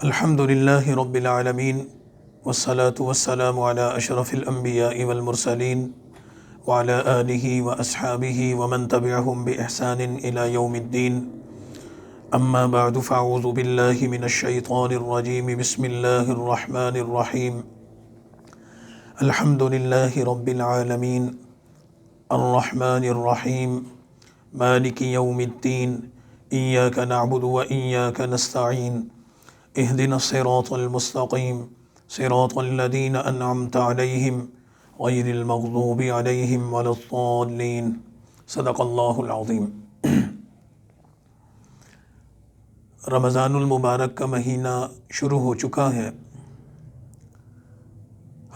الحمد لله رب العالمين والصلاة والسلام على أشرف الأنبياء والمرسلين وعلى آله وأصحابه ومن تبعهم بإحسان إلى يوم الدين. أما بعد فأعوذ بالله من الشيطان الرجيم. بسم الله الرحمن الرحيم. الحمد لله رب العالمين الرحمن الرحيم مالك يوم الدين إياك نعبد وإياك نستعين اهدنا الصراط المستقيم صراط الذين أنعمت عليهم غير المغضوب عليهم ولا الضالين. صدق اللہ العظیم. رمضان المبارک کا مہینہ شروع ہو چکا ہے.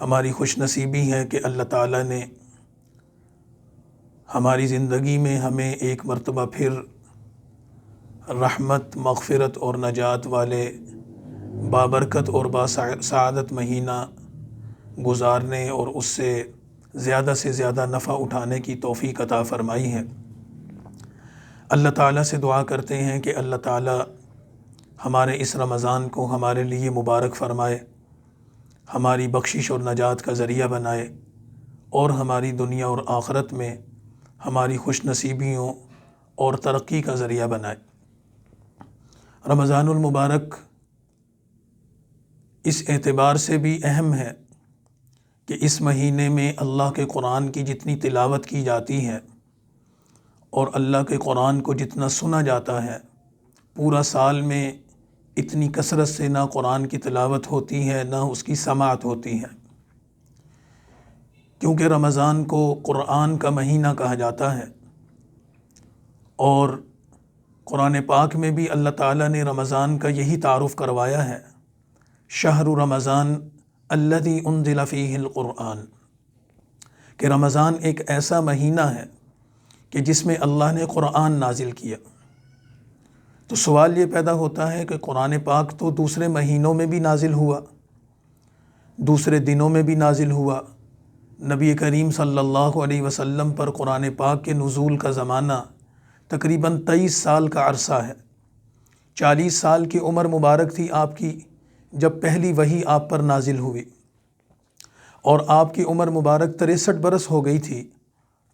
ہماری خوش نصیبی ہے کہ اللہ تعالیٰ نے ہماری زندگی میں ہمیں ایک مرتبہ پھر رحمت، مغفرت اور نجات والے بابرکت اور سعادت مہینہ گزارنے اور اس سے زیادہ نفع اٹھانے کی توفیق عطا فرمائی ہے. اللہ تعالیٰ سے دعا کرتے ہیں کہ اللہ تعالیٰ ہمارے اس رمضان کو ہمارے لیے مبارک فرمائے، ہماری بخشش اور نجات کا ذریعہ بنائے اور ہماری دنیا اور آخرت میں ہماری خوش نصیبیوں اور ترقی کا ذریعہ بنائے. رمضان المبارک اس اعتبار سے بھی اہم ہے کہ اس مہینے میں اللہ کے قرآن کی جتنی تلاوت کی جاتی ہے اور اللہ کے قرآن کو جتنا سنا جاتا ہے، پورا سال میں اتنی کثرت سے نہ قرآن کی تلاوت ہوتی ہے نہ اس کی سماعت ہوتی ہے، کیونکہ رمضان کو قرآن کا مہینہ کہا جاتا ہے. اور قرآن پاک میں بھی اللہ تعالیٰ نے رمضان کا یہی تعارف کروایا ہے، شہر رمضان الذی انزل فیہ القرآن، کہ رمضان ایک ایسا مہینہ ہے کہ جس میں اللہ نے قرآن نازل کیا. تو سوال یہ پیدا ہوتا ہے کہ قرآن پاک تو دوسرے مہینوں میں بھی نازل ہوا، دوسرے دنوں میں بھی نازل ہوا. نبی کریم صلی اللہ علیہ وسلم پر قرآن پاک کے نزول کا زمانہ تقریباً 23 سال کا عرصہ ہے. 40 سال کی عمر مبارک تھی آپ کی جب پہلی وحی آپ پر نازل ہوئی، اور آپ کی عمر مبارک 63 برس ہو گئی تھی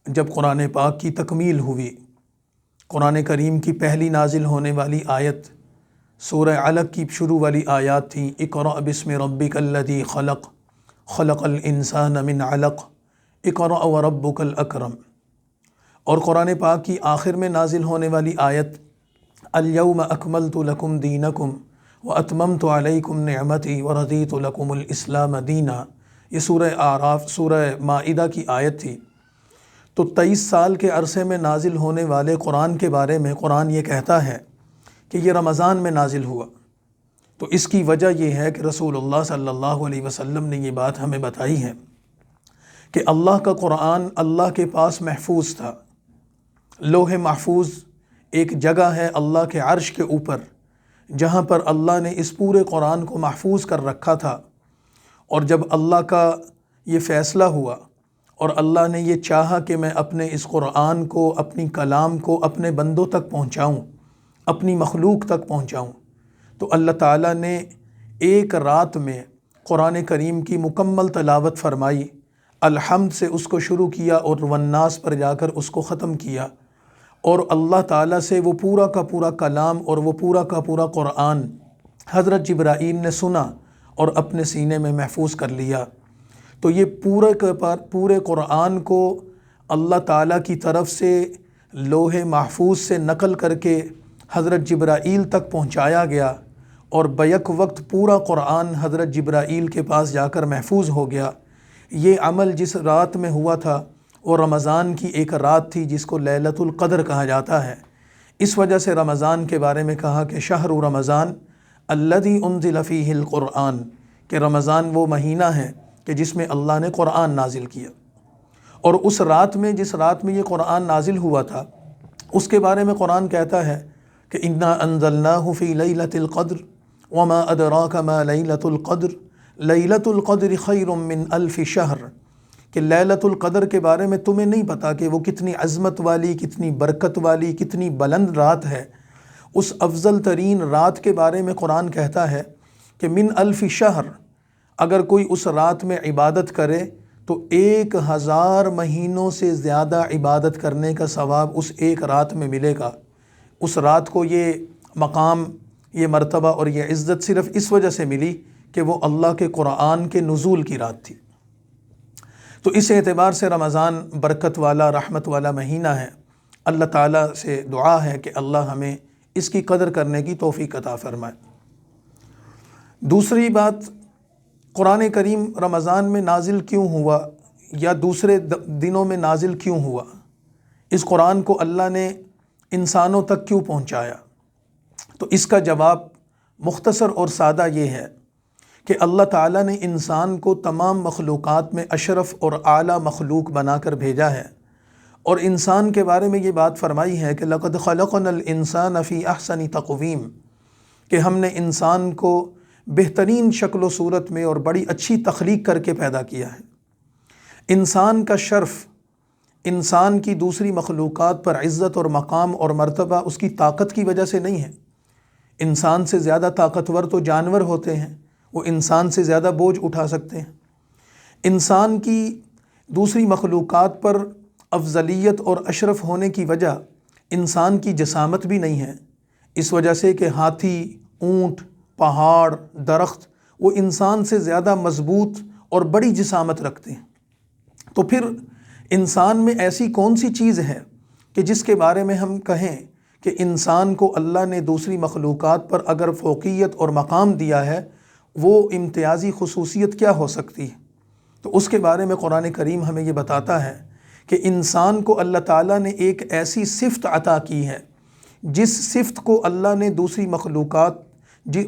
جب قرآن پاک کی تکمیل ہوئی. قرآن کریم کی پہلی نازل ہونے والی آیت سورہ علق کی شروع والی آیات تھیں، اقرأ بسم ربک الذی خلق خلق الانسان من علق اقرأ وربک الاکرم. اور قرآن پاک کی آخر میں نازل ہونے والی آیت الیوم اکملت لکم دینکم واتممت علیکم نعمتی ورضیت لکم الاسلام دینا، یہ سورہ اعراف، سورہ مائدہ کی آیت تھی. تو 23 سال کے عرصے میں نازل ہونے والے قرآن کے بارے میں قرآن یہ کہتا ہے کہ یہ رمضان میں نازل ہوا. تو اس کی وجہ یہ ہے کہ رسول اللہ صلی اللہ علیہ وسلم نے یہ بات ہمیں بتائی ہے کہ اللہ کا قرآن اللہ کے پاس محفوظ تھا. لوح محفوظ ایک جگہ ہے اللہ کے عرش کے اوپر جہاں پر اللہ نے اس پورے قرآن کو محفوظ کر رکھا تھا. اور جب اللہ کا یہ فیصلہ ہوا اور اللہ نے یہ چاہا کہ میں اپنے اس قرآن کو، اپنی کلام کو اپنے بندوں تک پہنچاؤں، اپنی مخلوق تک پہنچاؤں، تو اللہ تعالیٰ نے ایک رات میں قرآن کریم کی مکمل تلاوت فرمائی. الحمد سے اس کو شروع کیا اور والناس پر جا کر اس کو ختم کیا، اور اللہ تعالیٰ سے وہ پورا کا پورا کلام اور وہ پورا کا پورا قرآن حضرت جبرائیل نے سنا اور اپنے سینے میں محفوظ کر لیا. تو یہ پورے قرآن کو اللہ تعالیٰ کی طرف سے لوح محفوظ سے نقل کر کے حضرت جبرائیل تک پہنچایا گیا، اور بیک وقت پورا قرآن حضرت جبرائیل کے پاس جا کر محفوظ ہو گیا. یہ عمل جس رات میں ہوا تھا وہ رمضان کی ایک رات تھی جس کو لیلۃ القدر کہا جاتا ہے. اس وجہ سے رمضان کے بارے میں کہا کہ شہر رمضان الذی انزل فیہ القرآن، کہ رمضان وہ مہینہ ہے کہ جس میں اللہ نے قرآن نازل کیا. اور اس رات میں، جس رات میں یہ قرآن نازل ہوا تھا، اس کے بارے میں قرآن کہتا ہے کہ انا انزلناہ فی لیلۃ القدر وما ادراک ما لیلۃ القدر لیلۃ القدر خیر من الف شہر، کہ لیلۃ القدر کے بارے میں تمہیں نہیں پتہ کہ وہ کتنی عظمت والی، کتنی برکت والی، کتنی بلند رات ہے. اس افضل ترین رات کے بارے میں قرآن کہتا ہے کہ من الف شہر، اگر کوئی اس رات میں عبادت کرے تو 1000 مہینوں سے زیادہ عبادت کرنے کا ثواب اس ایک رات میں ملے گا۔ اس رات کو یہ مقام، یہ مرتبہ اور یہ عزت صرف اس وجہ سے ملی کہ وہ اللہ کے قرآن کے نزول کی رات تھی۔ تو اس اعتبار سے رمضان برکت والا، رحمت والا مہینہ ہے۔ اللہ تعالیٰ سے دعا ہے کہ اللہ ہمیں اس کی قدر کرنے کی توفیق عطا فرمائے۔ دوسری بات، قرآن کریم رمضان میں نازل کیوں ہوا یا دوسرے دنوں میں نازل کیوں ہوا؟ اس قرآن کو اللہ نے انسانوں تک کیوں پہنچایا؟ تو اس کا جواب مختصر اور سادہ یہ ہے کہ اللہ تعالیٰ نے انسان کو تمام مخلوقات میں اشرف اور اعلیٰ مخلوق بنا کر بھیجا ہے، اور انسان کے بارے میں یہ بات فرمائی ہے کہ لَقَدْ خَلَقْنَا الْإِنسَانَ فِي أَحْسَنِ تَقْوِيمٍ، کہ ہم نے انسان کو بہترین شکل و صورت میں اور بڑی اچھی تخلیق کر کے پیدا کیا ہے۔ انسان کا شرف، انسان کی دوسری مخلوقات پر عزت اور مقام اور مرتبہ اس کی طاقت کی وجہ سے نہیں ہے۔ انسان سے زیادہ طاقتور تو جانور ہوتے ہیں، وہ انسان سے زیادہ بوجھ اٹھا سکتے ہیں۔ انسان کی دوسری مخلوقات پر افضلیت اور اشرف ہونے کی وجہ انسان کی جسامت بھی نہیں ہے، اس وجہ سے کہ ہاتھی، اونٹ، پہاڑ، درخت وہ انسان سے زیادہ مضبوط اور بڑی جسامت رکھتے ہیں۔ تو پھر انسان میں ایسی کون سی چیز ہے کہ جس کے بارے میں ہم کہیں کہ انسان کو اللہ نے دوسری مخلوقات پر اگر فوقیت اور مقام دیا ہے، وہ امتیازی خصوصیت کیا ہو سکتی ہے؟ تو اس کے بارے میں قرآن کریم ہمیں یہ بتاتا ہے کہ انسان کو اللہ تعالیٰ نے ایک ایسی صفت عطا کی ہے جس صفت کو اللہ نے دوسری مخلوقات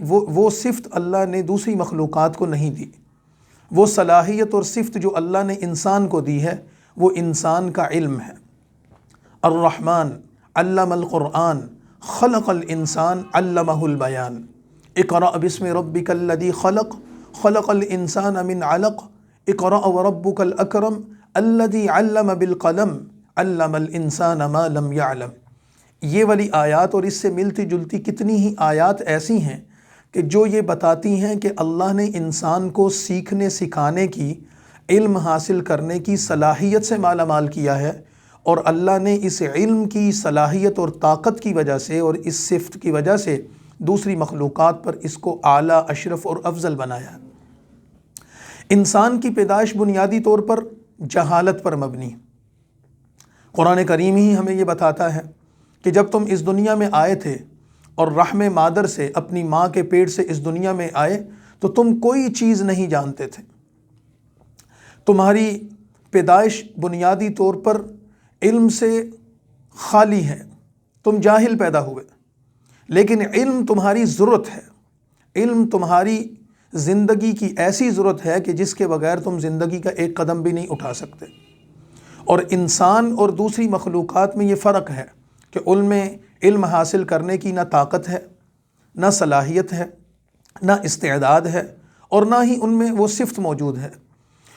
وہ صفت اللہ نے دوسری مخلوقات کو نہیں دی۔ وہ صلاحیت اور صفت جو اللہ نے انسان کو دی ہے وہ انسان کا علم ہے۔ الرحمن علم القرآن خلق الانسان علمہ البیان، اقرأ بسم ربک الذی خلق خلق الانسان من علق اقرأ وربک الاکرم الذی علم بالقلم علم الانسان ما لم يعلم۔ یہ والی آیات اور اس سے ملتی جلتی کتنی ہی آیات ایسی ہیں کہ جو یہ بتاتی ہیں کہ اللہ نے انسان کو سیکھنے سکھانے کی، علم حاصل کرنے کی صلاحیت سے مالا مال کیا ہے، اور اللہ نے اس علم کی صلاحیت اور طاقت کی وجہ سے اور اس صفت کی وجہ سے دوسری مخلوقات پر اس کو اعلیٰ، اشرف اور افضل بنایا۔ انسان کی پیدائش بنیادی طور پر جہالت پر مبنی ہے۔ قرآن کریم ہی ہمیں یہ بتاتا ہے کہ جب تم اس دنیا میں آئے تھے اور رحم مادر سے، اپنی ماں کے پیٹ سے اس دنیا میں آئے تو تم کوئی چیز نہیں جانتے تھے۔ تمہاری پیدائش بنیادی طور پر علم سے خالی ہے، تم جاہل پیدا ہوئے، لیکن علم تمہاری ضرورت ہے۔ علم تمہاری زندگی کی ایسی ضرورت ہے کہ جس کے بغیر تم زندگی کا ایک قدم بھی نہیں اٹھا سکتے۔ اور انسان اور دوسری مخلوقات میں یہ فرق ہے کہ ان میں علم حاصل کرنے کی نہ طاقت ہے، نہ صلاحیت ہے، نہ استعداد ہے، اور نہ ہی ان میں وہ صفت موجود ہے۔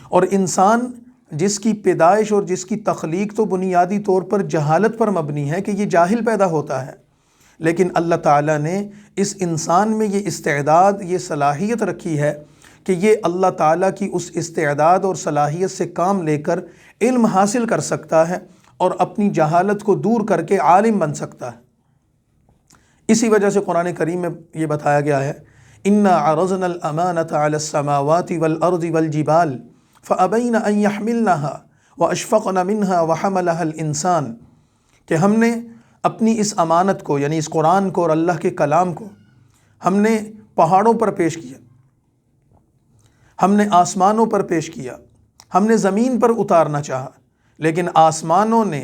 اور انسان جس کی پیدائش اور جس کی تخلیق تو بنیادی طور پر جہالت پر مبنی ہے کہ یہ جاہل پیدا ہوتا ہے، لیکن اللہ تعالیٰ نے اس انسان میں یہ استعداد، یہ صلاحیت رکھی ہے کہ یہ اللہ تعالیٰ کی اس استعداد اور صلاحیت سے کام لے کر علم حاصل کر سکتا ہے اور اپنی جہالت کو دور کر کے عالم بن سکتا ہے۔ اسی وجہ سے قرآن کریم میں یہ بتایا گیا ہے اِنَّا عَرَضْنَا الْأَمَانَةَ عَلَى السَّمَاوَاتِ وَالْأَرْضِ وَالْجِبَالِ فَأَبَيْنَ أَن يَحْمِلْنَهَا وَأَشْفَقْنَ مِنْهَا وَحَمَلَهَا الْإِنسَانُ، کہ ہم نے اپنی اس امانت کو، یعنی اس قرآن کو اور اللہ کے کلام کو، ہم نے پہاڑوں پر پیش کیا، ہم نے آسمانوں پر پیش کیا، ہم نے زمین پر اتارنا چاہا، لیکن آسمانوں نے،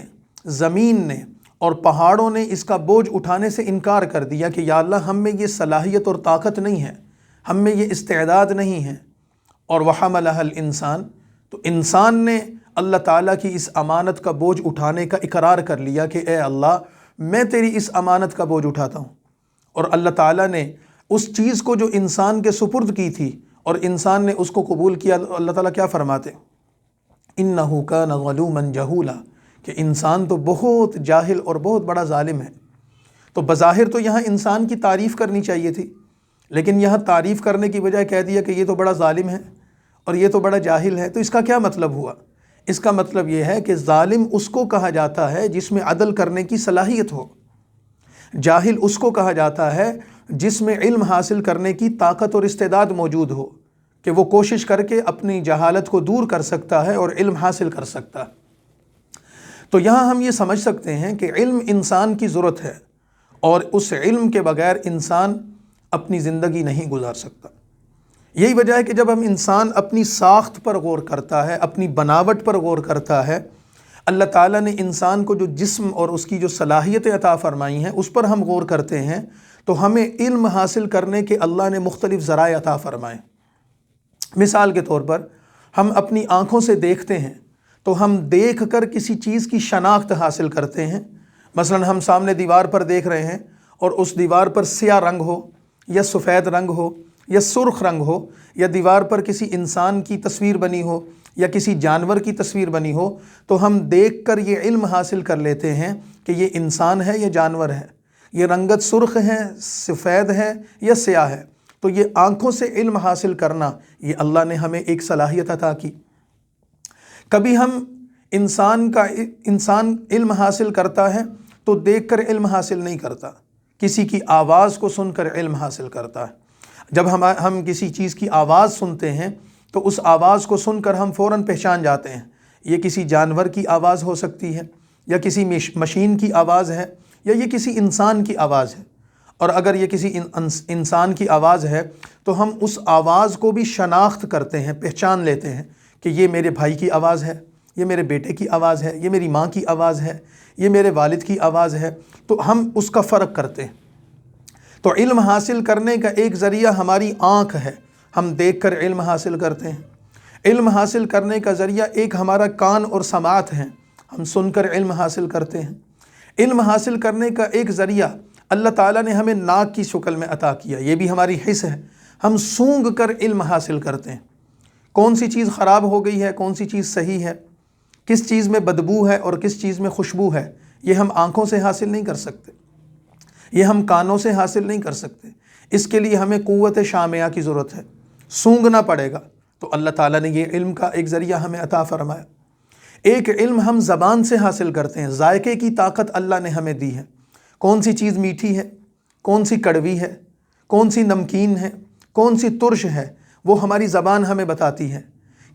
زمین نے اور پہاڑوں نے اس کا بوجھ اٹھانے سے انکار کر دیا کہ یا اللہ ہم میں یہ صلاحیت اور طاقت نہیں ہے، ہم میں یہ استعداد نہیں ہے۔ اور وَحَمَلَهَا الْإِنسَانُ، تو انسان نے اللہ تعالیٰ کی اس امانت کا بوجھ اٹھانے کا اقرار کر لیا کہ اے اللہ میں تیری اس امانت کا بوجھ اٹھاتا ہوں۔ اور اللہ تعالیٰ نے اس چیز کو جو انسان کے سپرد کی تھی اور انسان نے اس کو قبول کیا، اللہ تعالیٰ کیا فرماتے؟ إِنَّهُ كَانَ ظَلُومًا جَهُولًا، کہ انسان تو بہت جاہل اور بہت بڑا ظالم ہے۔ تو بظاہر تو یہاں انسان کی تعریف کرنی چاہیے تھی، لیکن یہاں تعریف کرنے کی بجائے کہہ دیا کہ یہ تو بڑا ظالم ہے اور یہ تو بڑا جاہل ہے، تو اس کا کیا مطلب ہوا؟ اس کا مطلب یہ ہے کہ ظالم اس کو کہا جاتا ہے جس میں عدل کرنے کی صلاحیت ہو، جاہل اس کو کہا جاتا ہے جس میں علم حاصل کرنے کی طاقت اور استعداد موجود ہو، کہ وہ کوشش کر کے اپنی جہالت کو دور کر سکتا ہے اور علم حاصل کر سکتا ہے۔ تو یہاں ہم یہ سمجھ سکتے ہیں کہ علم انسان کی ضرورت ہے، اور اس علم کے بغیر انسان اپنی زندگی نہیں گزار سکتا۔ یہی وجہ ہے کہ جب ہم انسان اپنی ساخت پر غور کرتا ہے، اپنی بناوٹ پر غور کرتا ہے، اللہ تعالیٰ نے انسان کو جو جسم اور اس کی جو صلاحیتیں عطا فرمائی ہیں اس پر ہم غور کرتے ہیں، تو ہمیں علم حاصل کرنے کے اللہ نے مختلف ذرائع عطا فرمائے۔ مثال کے طور پر ہم اپنی آنکھوں سے دیکھتے ہیں تو ہم دیکھ کر کسی چیز کی شناخت حاصل کرتے ہیں۔ مثلا ہم سامنے دیوار پر دیکھ رہے ہیں اور اس دیوار پر سیاہ رنگ ہو یا سفید رنگ ہو یا سرخ رنگ ہو، یا دیوار پر کسی انسان کی تصویر بنی ہو یا کسی جانور کی تصویر بنی ہو، تو ہم دیکھ کر یہ علم حاصل کر لیتے ہیں کہ یہ انسان ہے یا جانور ہے، یہ رنگت سرخ ہے، سفید ہے یا سیاہ ہے۔ تو یہ آنکھوں سے علم حاصل کرنا، یہ اللہ نے ہمیں ایک صلاحیت عطا کی۔ کبھی ہم انسان علم حاصل کرتا ہے تو دیکھ کر علم حاصل نہیں کرتا، کسی کی آواز کو سن کر علم حاصل کرتا ہے۔ جب ہم کسی چیز کی آواز سنتے ہیں تو اس آواز کو سن کر ہم فوراً پہچان جاتے ہیں، یہ کسی جانور کی آواز ہو سکتی ہے، یا کسی مشین کی آواز ہے، یا یہ کسی انسان کی آواز ہے۔ اور اگر یہ کسی انسان کی آواز ہے تو ہم اس آواز کو بھی شناخت کرتے ہیں، پہچان لیتے ہیں کہ یہ میرے بھائی کی آواز ہے، یہ میرے بیٹے کی آواز ہے، یہ میری ماں کی آواز ہے، یہ میرے والد کی آواز ہے، تو ہم اس کا فرق کرتے ہیں۔ تو علم حاصل کرنے کا ایک ذریعہ ہماری آنکھ ہے، ہم دیکھ کر علم حاصل کرتے ہیں۔ علم حاصل کرنے کا ذریعہ ایک ہمارا کان اور سماعت ہے، ہم سن کر علم حاصل کرتے ہیں۔ علم حاصل کرنے کا ایک ذریعہ اللہ تعالیٰ نے ہمیں ناک کی شکل میں عطا کیا، یہ بھی ہماری حس ہے، ہم سونگھ کر علم حاصل کرتے ہیں۔ کون سی چیز خراب ہو گئی ہے، کون سی چیز صحیح ہے، کس چیز میں بدبو ہے اور کس چیز میں خوشبو ہے، یہ ہم آنکھوں سے حاصل نہیں کر سکتے، یہ ہم کانوں سے حاصل نہیں کر سکتے۔ اس کے لیے ہمیں قوت شامعہ کی ضرورت ہے، سونگھنا پڑے گا۔ تو اللہ تعالیٰ نے یہ علم کا ایک ذریعہ ہمیں عطا فرمایا۔ ایک علم ہم زبان سے حاصل کرتے ہیں، ذائقے کی طاقت اللہ نے ہمیں دی ہے، کون سی چیز میٹھی ہے، کون سی کڑوی ہے، کون سی نمکین ہے، کون سی ترش ہے، وہ ہماری زبان ہمیں بتاتی ہے۔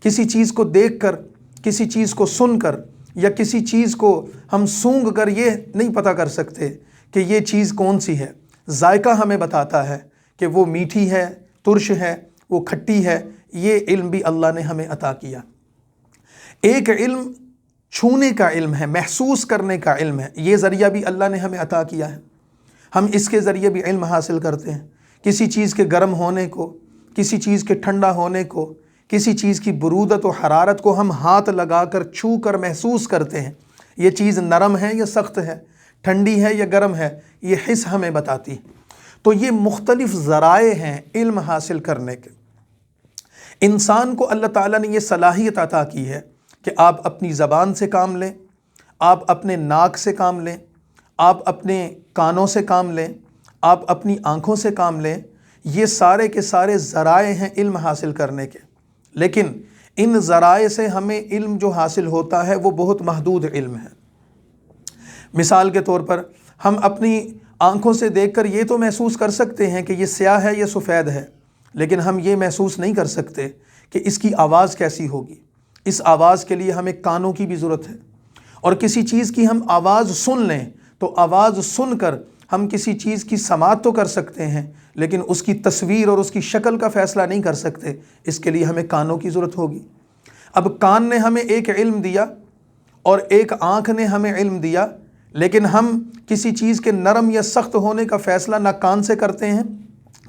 کسی چیز کو دیکھ کر، کسی چیز کو سن کر، یا کسی چیز کو ہم سونگھ کر یہ نہیں پتہ کر سکتے کہ یہ چیز کون سی ہے۔ ذائقہ ہمیں بتاتا ہے کہ وہ میٹھی ہے، ترش ہے، وہ کھٹی ہے۔ یہ علم بھی اللہ نے ہمیں عطا کیا۔ ایک علم چھونے کا علم ہے، محسوس کرنے کا علم ہے، یہ ذریعہ بھی اللہ نے ہمیں عطا کیا ہے۔ ہم اس کے ذریعے بھی علم حاصل کرتے ہیں، کسی چیز کے گرم ہونے کو، کسی چیز کے ٹھنڈا ہونے کو، کسی چیز کی برودت و حرارت کو ہم ہاتھ لگا کر چھو کر محسوس کرتے ہیں، یہ چیز نرم ہے یا سخت ہے، ٹھنڈی ہے یا گرم ہے، یہ حس ہمیں بتاتی ہے۔ تو یہ مختلف ذرائع ہیں علم حاصل کرنے کے۔ انسان کو اللہ تعالیٰ نے یہ صلاحیت عطا کی ہے کہ آپ اپنی زبان سے کام لیں، آپ اپنے ناک سے کام لیں، آپ اپنے کانوں سے کام لیں، آپ اپنی آنکھوں سے کام لیں۔ یہ سارے کے سارے ذرائع ہیں علم حاصل کرنے کے، لیکن ان ذرائع سے ہمیں علم جو حاصل ہوتا ہے وہ بہت محدود علم ہے۔ مثال کے طور پر ہم اپنی آنکھوں سے دیکھ کر یہ تو محسوس کر سکتے ہیں کہ یہ سیاہ ہے یا سفید ہے، لیکن ہم یہ محسوس نہیں کر سکتے کہ اس کی آواز کیسی ہوگی۔ اس آواز کے لیے ہمیں کانوں کی بھی ضرورت ہے، اور کسی چیز کی ہم آواز سن لیں تو آواز سن کر ہم کسی چیز کی سماعت تو کر سکتے ہیں، لیکن اس کی تصویر اور اس کی شکل کا فیصلہ نہیں کر سکتے، اس کے لیے ہمیں کانوں کی ضرورت ہوگی۔ اب کان نے ہمیں ایک علم دیا اور ایک آنکھ نے ہمیں علم دیا، لیکن ہم کسی چیز کے نرم یا سخت ہونے کا فیصلہ نہ کان سے کرتے ہیں،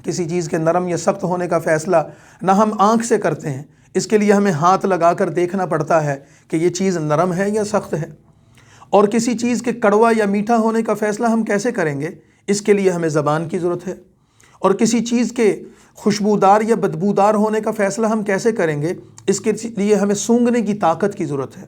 کسی چیز کے نرم یا سخت ہونے کا فیصلہ نہ ہم آنکھ سے کرتے ہیں۔ اس کے لیے ہمیں ہاتھ لگا کر دیکھنا پڑتا ہے کہ یہ چیز نرم ہے یا سخت ہے۔ اور کسی چیز کے کڑوا یا میٹھا ہونے کا فیصلہ ہم کیسے کریں گے؟ اس کے لیے ہمیں زبان کی ضرورت ہے۔ اور کسی چیز کے خوشبودار یا بدبودار ہونے کا فیصلہ ہم کیسے کریں گے؟ اس کے لیے ہمیں سونگھنے کی طاقت کی ضرورت ہے۔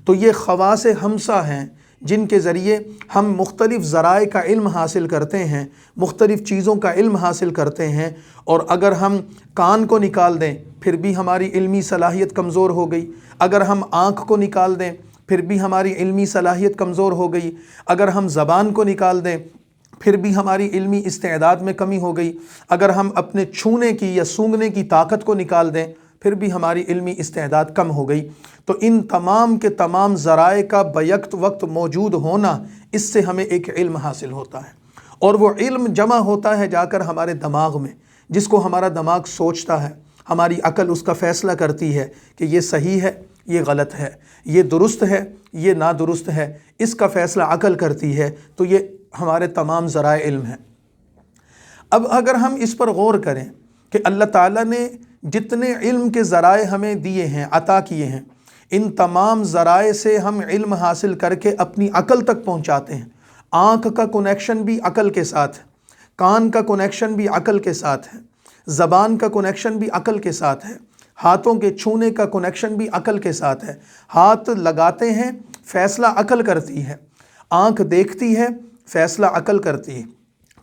تو یہ خواص ہمسہ ہیں، جن کے ذریعے ہم مختلف ذرائع کا علم حاصل کرتے ہیں، مختلف چیزوں کا علم حاصل کرتے ہیں، اور اگر ہم کان کو نکال دیں پھر بھی ہماری علمی صلاحیت کمزور ہو گئی، اگر ہم آنکھ کو نکال دیں پھر بھی ہماری علمی صلاحیت کمزور ہو گئی، اگر ہم زبان کو نکال دیں پھر بھی ہماری علمی استعداد میں کمی ہو گئی، اگر ہم اپنے چھونے کی یا سونگھنے کی طاقت کو نکال دیں پھر بھی ہماری علمی استعداد کم ہو گئی۔ تو ان تمام کے تمام ذرائع کا بیک وقت موجود ہونا، اس سے ہمیں ایک علم حاصل ہوتا ہے، اور وہ علم جمع ہوتا ہے جا کر ہمارے دماغ میں، جس کو ہمارا دماغ سوچتا ہے، ہماری عقل اس کا فیصلہ کرتی ہے کہ یہ صحیح ہے، یہ غلط ہے، یہ درست ہے، یہ نادرست ہے، اس کا فیصلہ عقل کرتی ہے۔ تو یہ ہمارے تمام ذرائع علم ہیں۔ اب اگر ہم اس پر غور کریں کہ اللہ تعالیٰ نے جتنے علم کے ذرائع ہمیں دیے ہیں، عطا کیے ہیں، ان تمام ذرائع سے ہم علم حاصل کر کے اپنی عقل تک پہنچاتے ہیں۔ آنکھ کا کنیکشن بھی عقل کے ساتھ ہے، کان کا کنیکشن بھی عقل کے ساتھ ہے، زبان کا کنیکشن بھی عقل کے ساتھ ہے، ہاتھوں کے چھونے کا کنیکشن بھی عقل کے ساتھ ہے۔ ہاتھ لگاتے ہیں، فیصلہ عقل کرتی ہے، آنکھ دیکھتی ہے، فیصلہ عقل کرتی ہے،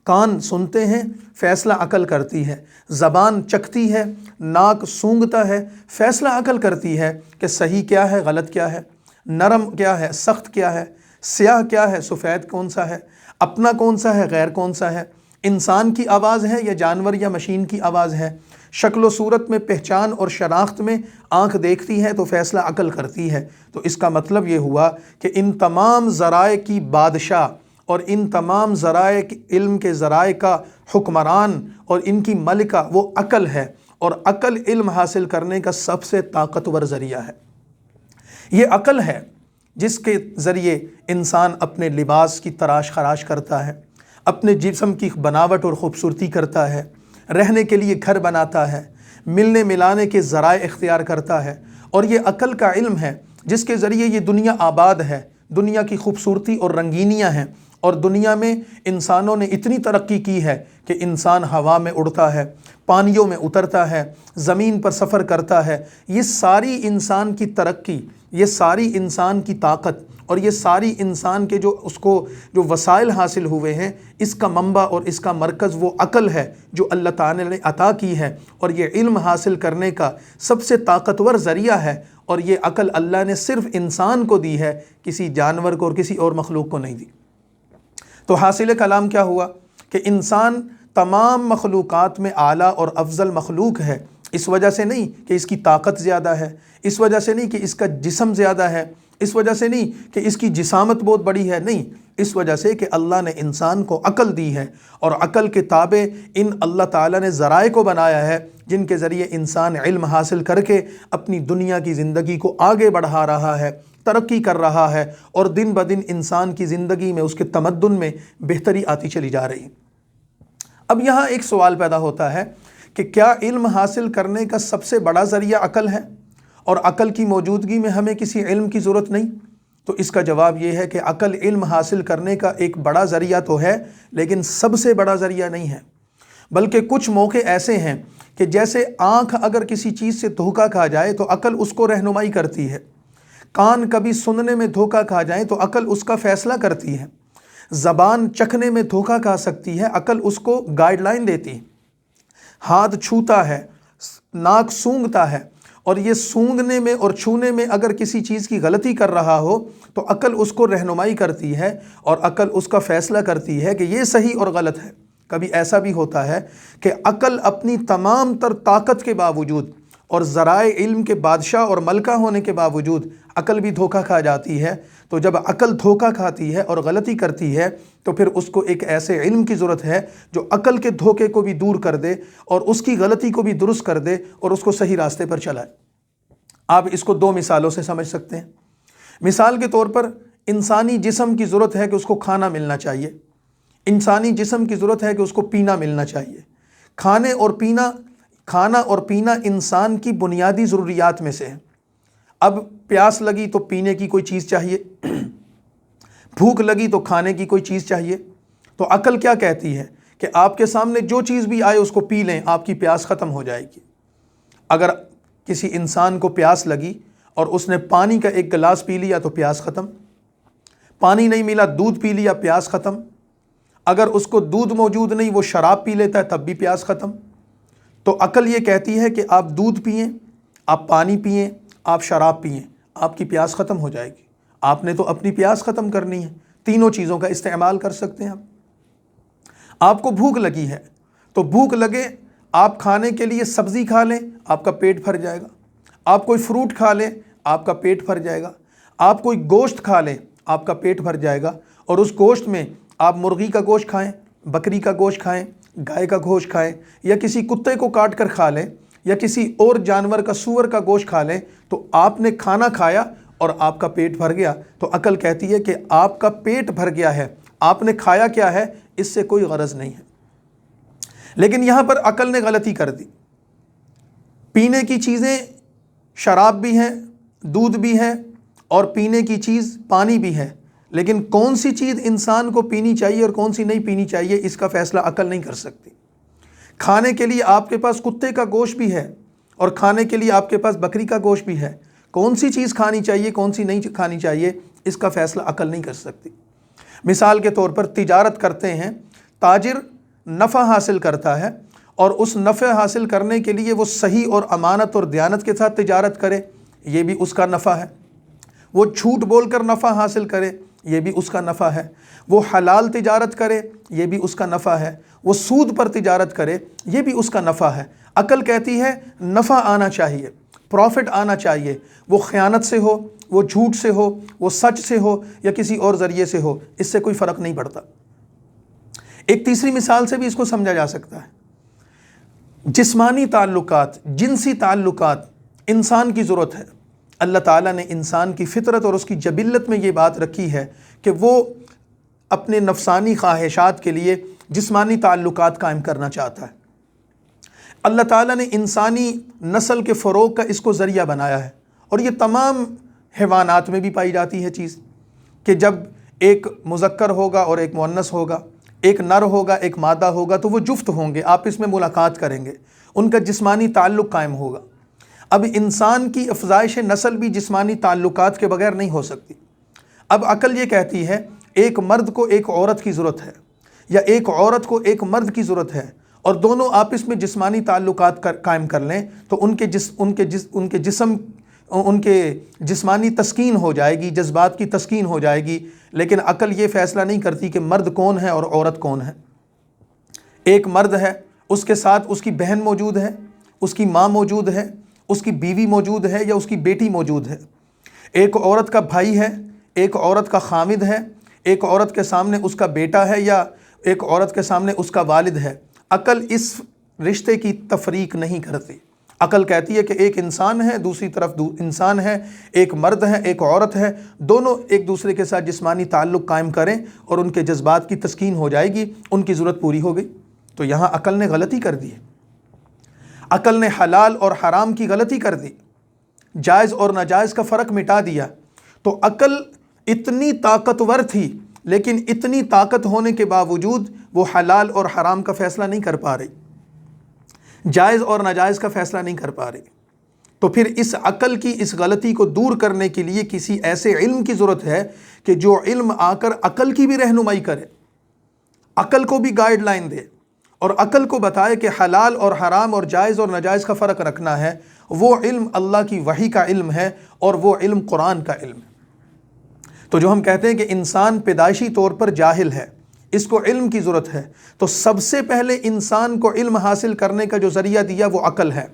کان سنتے ہیں، فیصلہ عقل کرتی ہے، زبان چکھتی ہے، ناک سونگھتا ہے، فیصلہ عقل کرتی ہے کہ صحیح کیا ہے، غلط کیا ہے، نرم کیا ہے، سخت کیا ہے، سیاہ کیا ہے، سفید کون سا ہے، اپنا کون سا ہے، غیر کون سا ہے، انسان کی آواز ہے یا جانور یا مشین کی آواز ہے۔ شکل و صورت میں پہچان اور شناخت میں آنکھ دیکھتی ہے تو فیصلہ عقل کرتی ہے۔ تو اس کا مطلب یہ ہوا کہ ان تمام ذرائع کی بادشاہ اور ان تمام ذرائع علم کے ذرائع کا حکمران اور ان کی ملکہ وہ عقل ہے، اور عقل علم حاصل کرنے کا سب سے طاقتور ذریعہ ہے۔ یہ عقل ہے جس کے ذریعے انسان اپنے لباس کی تراش خراش کرتا ہے، اپنے جسم کی بناوٹ اور خوبصورتی کرتا ہے، رہنے کے لیے گھر بناتا ہے، ملنے ملانے کے ذرائع اختیار کرتا ہے، اور یہ عقل کا علم ہے جس کے ذریعے یہ دنیا آباد ہے، دنیا کی خوبصورتی اور رنگینیاں ہیں، اور دنیا میں انسانوں نے اتنی ترقی کی ہے کہ انسان ہوا میں اڑتا ہے، پانیوں میں اترتا ہے، زمین پر سفر کرتا ہے۔ یہ ساری انسان کی ترقی، یہ ساری انسان کی طاقت اور یہ ساری انسان کے جو وسائل حاصل ہوئے ہیں، اس کا منبع اور اس کا مرکز وہ عقل ہے جو اللہ تعالی نے عطا کی ہے، اور یہ علم حاصل کرنے کا سب سے طاقتور ذریعہ ہے، اور یہ عقل اللہ نے صرف انسان کو دی ہے، کسی جانور کو اور کسی اور مخلوق کو نہیں دی۔ تو حاصل کلام کیا ہوا کہ انسان تمام مخلوقات میں اعلیٰ اور افضل مخلوق ہے، اس وجہ سے نہیں کہ اس کی طاقت زیادہ ہے، اس وجہ سے نہیں کہ اس کا جسم زیادہ ہے، اس وجہ سے نہیں کہ اس کی جسامت بہت بڑی ہے، نہیں، اس وجہ سے کہ اللہ نے انسان کو عقل دی ہے، اور عقل کے تابع ان اللہ تعالیٰ نے ذرائع کو بنایا ہے جن کے ذریعے انسان علم حاصل کر کے اپنی دنیا کی زندگی کو آگے بڑھا رہا ہے، ترقی کر رہا ہے، اور دن بدن انسان کی زندگی میں، اس کے تمدن میں بہتری آتی چلی جا رہی۔ اب یہاں ایک سوال پیدا ہوتا ہے کہ کیا علم حاصل کرنے کا سب سے بڑا ذریعہ عقل ہے، اور عقل کی موجودگی میں ہمیں کسی علم کی ضرورت نہیں؟ تو اس کا جواب یہ ہے کہ عقل علم حاصل کرنے کا ایک بڑا ذریعہ تو ہے، لیکن سب سے بڑا ذریعہ نہیں ہے، بلکہ کچھ موقع ایسے ہیں کہ جیسے آنکھ اگر کسی چیز سے دھوکہ کھا جائے تو عقل اس کو رہنمائی کرتی ہے، کان کبھی سننے میں دھوکہ کھا جائیں تو عقل اس کا فیصلہ کرتی ہے، زبان چکھنے میں دھوکہ کھا سکتی ہے، عقل اس کو گائیڈ لائن دیتی ہے، ہاتھ چھوتا ہے، ناک سونگھتا ہے، اور یہ سونگھنے میں اور چھونے میں اگر کسی چیز کی غلطی کر رہا ہو تو عقل اس کو رہنمائی کرتی ہے، اور عقل اس کا فیصلہ کرتی ہے کہ یہ صحیح اور غلط ہے۔ کبھی ایسا بھی ہوتا ہے کہ عقل اپنی تمام تر طاقت کے باوجود اور ذرائع علم کے بادشاہ اور ملکہ ہونے کے باوجود عقل بھی دھوکہ کھا جاتی ہے۔ تو جب عقل دھوکہ کھاتی ہے اور غلطی کرتی ہے تو پھر اس کو ایک ایسے علم کی ضرورت ہے جو عقل کے دھوکے کو بھی دور کر دے اور اس کی غلطی کو بھی درست کر دے اور اس کو صحیح راستے پر چلائے۔ آپ اس کو دو مثالوں سے سمجھ سکتے ہیں۔ مثال کے طور پر انسانی جسم کی ضرورت ہے کہ اس کو کھانا ملنا چاہیے، انسانی جسم کی ضرورت ہے کہ اس کو پینا ملنا چاہیے۔ کھانا اور پینا انسان کی بنیادی ضروریات میں سے ہے۔ اب پیاس لگی تو پینے کی کوئی چیز چاہیے، بھوک لگی تو کھانے کی کوئی چیز چاہیے۔ تو عقل کیا کہتی ہے کہ آپ کے سامنے جو چیز بھی آئے اس کو پی لیں، آپ کی پیاس ختم ہو جائے گی۔ اگر کسی انسان کو پیاس لگی اور اس نے پانی کا ایک گلاس پی لیا تو پیاس ختم۔ پانی نہیں ملا دودھ پی لیا پیاس ختم، اگر اس کو دودھ موجود نہیں وہ شراب پی لیتا ہے تب بھی پیاس ختم۔ تو عقل یہ کہتی ہے کہ آپ دودھ پئیں، آپ پانی پئیں، آپ شراب پئیں، آپ کی پیاس ختم ہو جائے گی۔ آپ نے تو اپنی پیاس ختم کرنی ہے، تینوں چیزوں کا استعمال کر سکتے ہیں آپ کو بھوک لگی ہے تو بھوک لگے آپ کھانے کے لیے سبزی کھا لیں، آپ کا پیٹ بھر جائے گا۔ آپ کوئی فروٹ کھا لیں، آپ کا پیٹ بھر جائے گا۔ آپ کوئی گوشت کھا لیں، آپ کا پیٹ بھر جائے گا، اور اس گوشت میں آپ مرغی کا گوشت کھائیں، بکری کا گوشت کھائیں، گائے کا گوشت کھائیں، یا کسی کتے کو کاٹ کر کھا لیں، یا کسی اور جانور کا سور کا گوشت کھا لیں، تو آپ نے کھانا کھایا اور آپ کا پیٹ بھر گیا۔ تو عقل کہتی ہے کہ آپ کا پیٹ بھر گیا ہے، آپ نے کھایا کیا ہے اس سے کوئی غرض نہیں ہے۔ لیکن یہاں پر عقل نے غلطی کر دی۔ پینے کی چیزیں شراب بھی ہے، دودھ بھی ہے، اور پینے کی چیز پانی بھی ہے، لیکن کون سی چیز انسان کو پینی چاہیے اور کون سی نہیں پینی چاہیے اس کا فیصلہ عقل نہیں کر سکتی۔ کھانے کے لیے آپ کے پاس کتے کا گوشت بھی ہے اور کھانے کے لیے آپ کے پاس بکری کا گوشت بھی ہے، کون سی چیز کھانی چاہیے کون سی نہیں کھانی چاہیے اس کا فیصلہ عقل نہیں کر سکتی۔ مثال کے طور پر تجارت کرتے ہیں، تاجر نفع حاصل کرتا ہے، اور اس نفع حاصل کرنے کے لیے وہ صحیح اور امانت اور دیانت کے ساتھ تجارت کرے، یہ بھی اس کا نفع ہے۔ وہ جھوٹ بول کر نفع حاصل کرے، یہ بھی اس کا نفع ہے۔ وہ حلال تجارت کرے، یہ بھی اس کا نفع ہے۔ وہ سود پر تجارت کرے، یہ بھی اس کا نفع ہے۔ عقل کہتی ہے نفع آنا چاہیے، پروفٹ آنا چاہیے، وہ خیانت سے ہو، وہ جھوٹ سے ہو، وہ سچ سے ہو، یا کسی اور ذریعے سے ہو، اس سے کوئی فرق نہیں پڑتا۔ ایک تیسری مثال سے بھی اس کو سمجھا جا سکتا ہے۔ جسمانی تعلقات، جنسی تعلقات انسان کی ضرورت ہے۔ اللہ تعالیٰ نے انسان کی فطرت اور اس کی جبلت میں یہ بات رکھی ہے کہ وہ اپنے نفسانی خواہشات کے لیے جسمانی تعلقات قائم کرنا چاہتا ہے۔ اللہ تعالیٰ نے انسانی نسل کے فروغ کا اس کو ذریعہ بنایا ہے، اور یہ تمام حیوانات میں بھی پائی جاتی ہے چیز، کہ جب ایک مذکر ہوگا اور ایک مؤنث ہوگا، ایک نر ہوگا ایک مادہ ہوگا، تو وہ جفت ہوں گے، آپس میں ملاقات کریں گے، ان کا جسمانی تعلق قائم ہوگا۔ اب انسان کی افزائش نسل بھی جسمانی تعلقات کے بغیر نہیں ہو سکتی۔ اب عقل یہ کہتی ہے ایک مرد کو ایک عورت کی ضرورت ہے، یا ایک عورت کو ایک مرد کی ضرورت ہے، اور دونوں آپس میں جسمانی تعلقات قائم کر لیں تو ان کے جسمانی تسکین ہو جائے گی، جذبات کی تسکین ہو جائے گی۔ لیکن عقل یہ فیصلہ نہیں کرتی کہ مرد کون ہے اور عورت کون ہے۔ ایک مرد ہے، اس کے ساتھ اس کی بہن موجود ہے، اس کی ماں موجود ہے، اس کی بیوی موجود ہے، یا اس کی بیٹی موجود ہے۔ ایک عورت کا بھائی ہے، ایک عورت کا خامد ہے، ایک عورت کے سامنے اس کا بیٹا ہے، یا ایک عورت کے سامنے اس کا والد ہے۔ عقل اس رشتے کی تفریق نہیں کرتی۔ عقل کہتی ہے کہ ایک انسان ہے، دوسری طرف انسان ہے، ایک مرد ہے ایک عورت ہے، دونوں ایک دوسرے کے ساتھ جسمانی تعلق قائم کریں اور ان کے جذبات کی تسکین ہو جائے گی، ان کی ضرورت پوری ہو گئی۔ تو یہاں عقل نے غلطی کر دی ہے۔ عقل نے حلال اور حرام کی غلطی کر دی، جائز اور ناجائز کا فرق مٹا دیا۔ تو عقل اتنی طاقتور تھی، لیکن اتنی طاقت ہونے کے باوجود وہ حلال اور حرام کا فیصلہ نہیں کر پا رہی، جائز اور ناجائز کا فیصلہ نہیں کر پا رہی۔ تو پھر اس عقل کی اس غلطی کو دور کرنے کے لیے کسی ایسے علم کی ضرورت ہے کہ جو علم آ کر عقل کی بھی رہنمائی کرے، عقل کو بھی گائیڈ لائن دے، اور عقل کو بتائے کہ حلال اور حرام اور جائز اور ناجائز کا فرق رکھنا ہے۔ وہ علم اللہ کی وحی کا علم ہے، اور وہ علم قرآن کا علم ہے۔ تو جو ہم کہتے ہیں کہ انسان پیدائشی طور پر جاہل ہے، اس کو علم کی ضرورت ہے، تو سب سے پہلے انسان کو علم حاصل کرنے کا جو ذریعہ دیا وہ عقل ہے۔